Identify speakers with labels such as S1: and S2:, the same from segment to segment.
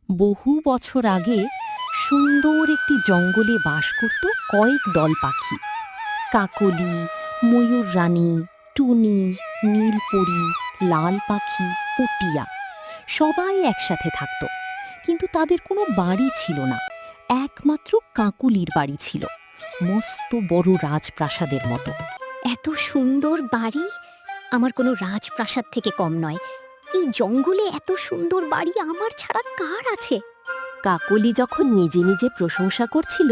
S1: বহু বছর আগে সুন্দর একটি জঙ্গলে বাস করত কয়েক দল পাখি। কাকলি, ময়ূর রানী, টুনি, নীলপরি, লাল পাখি ও টিয়া সবাই একসাথে থাকত। কিন্তু তাদের কোনো বাড়ি ছিল না, একমাত্র কাকুলির বাড়ি ছিল, মস্ত বড় রাজপ্রাসাদের মতো।
S2: এত সুন্দর বাড়ি আমার কোনো রাজপ্রাসাদ থেকে কম নয়। এই জঙ্গলে এত সুন্দর বাড়ি আমার ছাড়া কার আছে?
S1: কাকলি যখন নিজে নিজে প্রশংসা করছিল,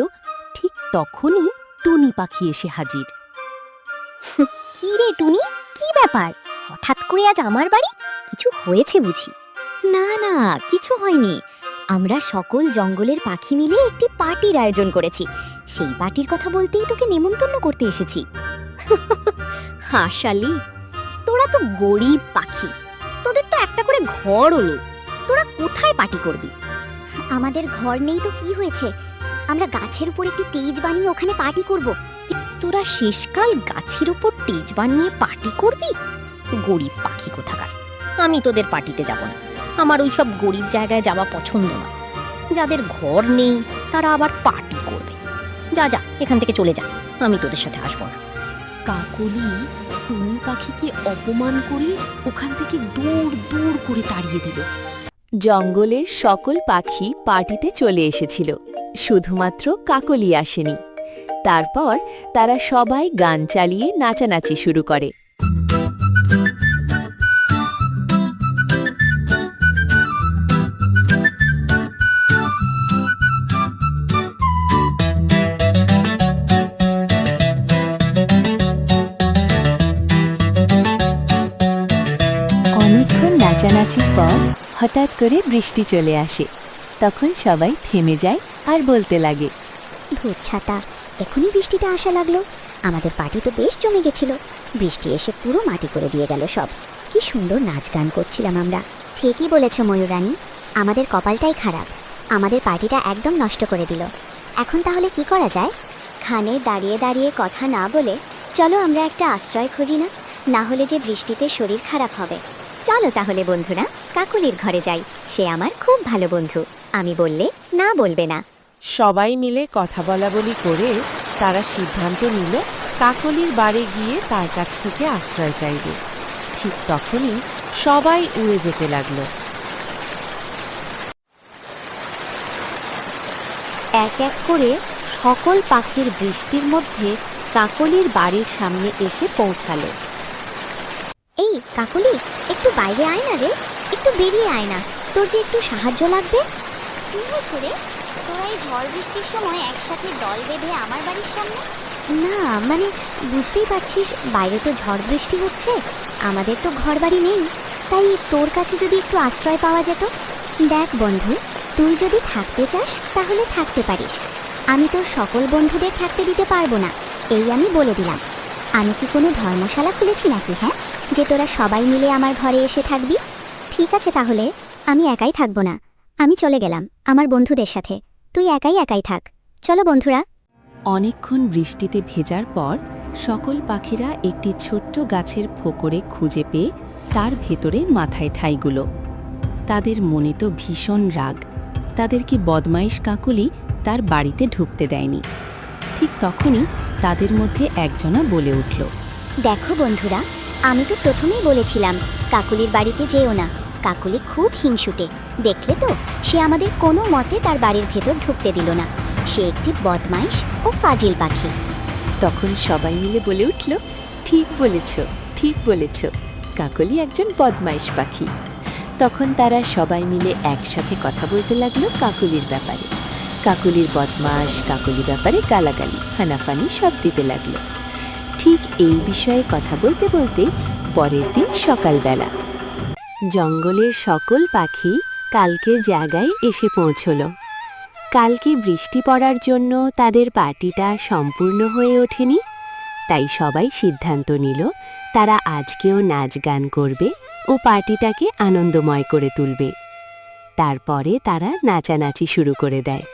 S1: ঠিক তখনই টুনি পাখি এসে হাজির।
S2: কি রে টুনি, কি ব্যাপার? হঠাৎ করে আজ আমার বাড়ি? কিছু হয়েছে বুঝি? না না, কিছু হয়নি। আমরা সকল জঙ্গলের পাখি মিলে একটি পার্টির আয়োজন করেছি। সেই পার্টির কথা বলতেই তোকে নেমন্তন্ন করতে এসেছি। হাসালি, তোরা তো গরিব পাখি, তোদের তো একটা করে ঘরও নেই। তোরা কোথায় পার্টি করবি? আমাদের ঘর নেই তো কি হয়েছে, আমরা গাছের উপর একটি টেজ বানিয়ে ওখানে পার্টি করব। তোরা শেষকাল গাছের উপর টেজ বানিয়ে পার্টি করবি? গরিব পাখি কোথাকার, আমি তোদের পার্টিতে যাব না। আমার ওই সব গরিব জায়গায় যাওয়া পছন্দ নয়। যাদের ঘর নেই তারা আবার পার্টি করবে। যা যা, এখান থেকে চলে যা, আমি তোদের সাথে আসবো না।
S1: কাকলি টুনি পাখিকে অপমান করে ওখান থেকে দূর দূর করে তাড়িয়ে দিল। জঙ্গলের সকল পাখি পার্টিতে চলে এসেছিল, শুধুমাত্র কাকলি আসেনি। তারপর তারা সবাই গান চালিয়ে নাচানাচি শুরু করে। অনেকক্ষণ নাচানাচির পর হঠাৎ করে বৃষ্টি চলে আসে। তখন সবাই থেমে যায় আর বলতে লাগে,
S2: ধুর ছাতা, এখনই বৃষ্টিটা আসা লাগলো। আমাদের পার্টি তো বেশ জমে গেছিল, বৃষ্টি এসে পুরো মাটি করে দিয়ে গেল সব। কি সুন্দর নাচ গান করছিলাম আমরা। ঠিকই বলেছ ময়ূরানী, আমাদের কপালটাই খারাপ, আমাদের পার্টিটা একদম নষ্ট করে দিল। এখন তাহলে কি করা যায়? খানে দাঁড়িয়ে দাঁড়িয়ে কথা না বলে চলো আমরা একটা আশ্রয় খুঁজি না, না হলে যে বৃষ্টিতে শরীর খারাপ হবে। চলো তাহলে বন্ধুরা, কাকুলির ঘরে যাই। সে আমার খুব ভালো বন্ধু, আমি বললে না বলবে না।
S3: সবাই মিলে কথা বলাবলি করে তারা সিদ্ধান্ত নিল কাকলির বাড়ি গিয়ে তার কাছ থেকে আশ্রয় চাইবে। ঠিক তখনই সবাই উড়ে যেতে লাগলো।
S1: এক এক করে সকল পাখির বৃষ্টির মধ্যে কাকলির বাড়ির সামনে এসে পৌঁছালো।
S2: এই কাকলি, একটু বাইরে আয় না রে, একটু বেরিয়ে আয় না, তোর যে একটু সাহায্য লাগবে। কি হয়েছে রে? তোরা এই ঝড় বৃষ্টির সময় একসাথে দল বেঁধে আমার বাড়ির সামনে? না মানে, বুঝতেই পারছিস বাইরে তো ঝড় বৃষ্টি হচ্ছে, আমাদের তো ঘর বাড়ি নেই, তাই তোর কাছে যদি একটু আশ্রয় পাওয়া যেত। দেখ বন্ধু, তুই যদি থাকতে চাস তাহলে থাকতে পারিস, আমি তোর সকল বন্ধুদের থাকতে দিতে পারবো না, এই আমি বলে দিলাম। আমি কি কোনো ধর্মশালা খুলেছি নাকি, হ্যাঁ, যে তোরা সবাই মিলে আমার ঘরে এসে থাকবি? ঠিক আছে তাহলে, আমি একাই থাকবো না, আমি চলে গেলাম আমার বন্ধুদের সাথে, তুই একাই একাই থাক। চলো বন্ধুরা।
S1: অনেকক্ষণ বৃষ্টিতে ভেজার পর সকল পাখিরা একটি ছোট্ট গাছের ফোকরে খুঁজে পেয়ে তার ভেতরে মাথায় ঠাঁইগুলো। তাদের মনে তো ভীষণ রাগ, তাদেরকে বদমাইশ কাকলি তার বাড়িতে ঢুকতে দেয়নি। ঠিক তখনই তাদের মধ্যে একজনা বলে উঠল,
S2: দেখো বন্ধুরা, আমি তো প্রথমেই বলেছিলাম কাকুলির বাড়িতে যেও না, কাকুলি খুব হিংসুটে, দেখলে তো, সে আমাদের কোনো মতে তার বাড়ির ভেতর ঢুকতে দিল না, সে একটি বদমাইশ ও ফাজিল পাখি।
S1: তখন সবাই মিলে বলে উঠল, ঠিক বলেছ, ঠিক বলেছ, কাকলি একজন বদমাইশ পাখি। তখন তারা সবাই মিলে একসাথে কথা বলতে লাগলো কাকলির ব্যাপারে। কাকলির বদমাশ, কাকলির ব্যাপারে গালাগালি, হানাফানি সব দিতে লাগলো। ঠিক এই বিষয়ে কথা বলতে বলতে পরের দিন সকালবেলা জঙ্গলের সকল পাখি কালকের জায়গায় এসে পৌঁছল। কালকে বৃষ্টি পড়ার জন্য তাদের পার্টিটা সম্পূর্ণ হয়ে ওঠেনি, তাই সবাই সিদ্ধান্ত নিল তারা আজকেও নাচ গান করবে ও পার্টিটাকে আনন্দময় করে তুলবে। তারপরে তারা নাচানাচি শুরু করে দেয়।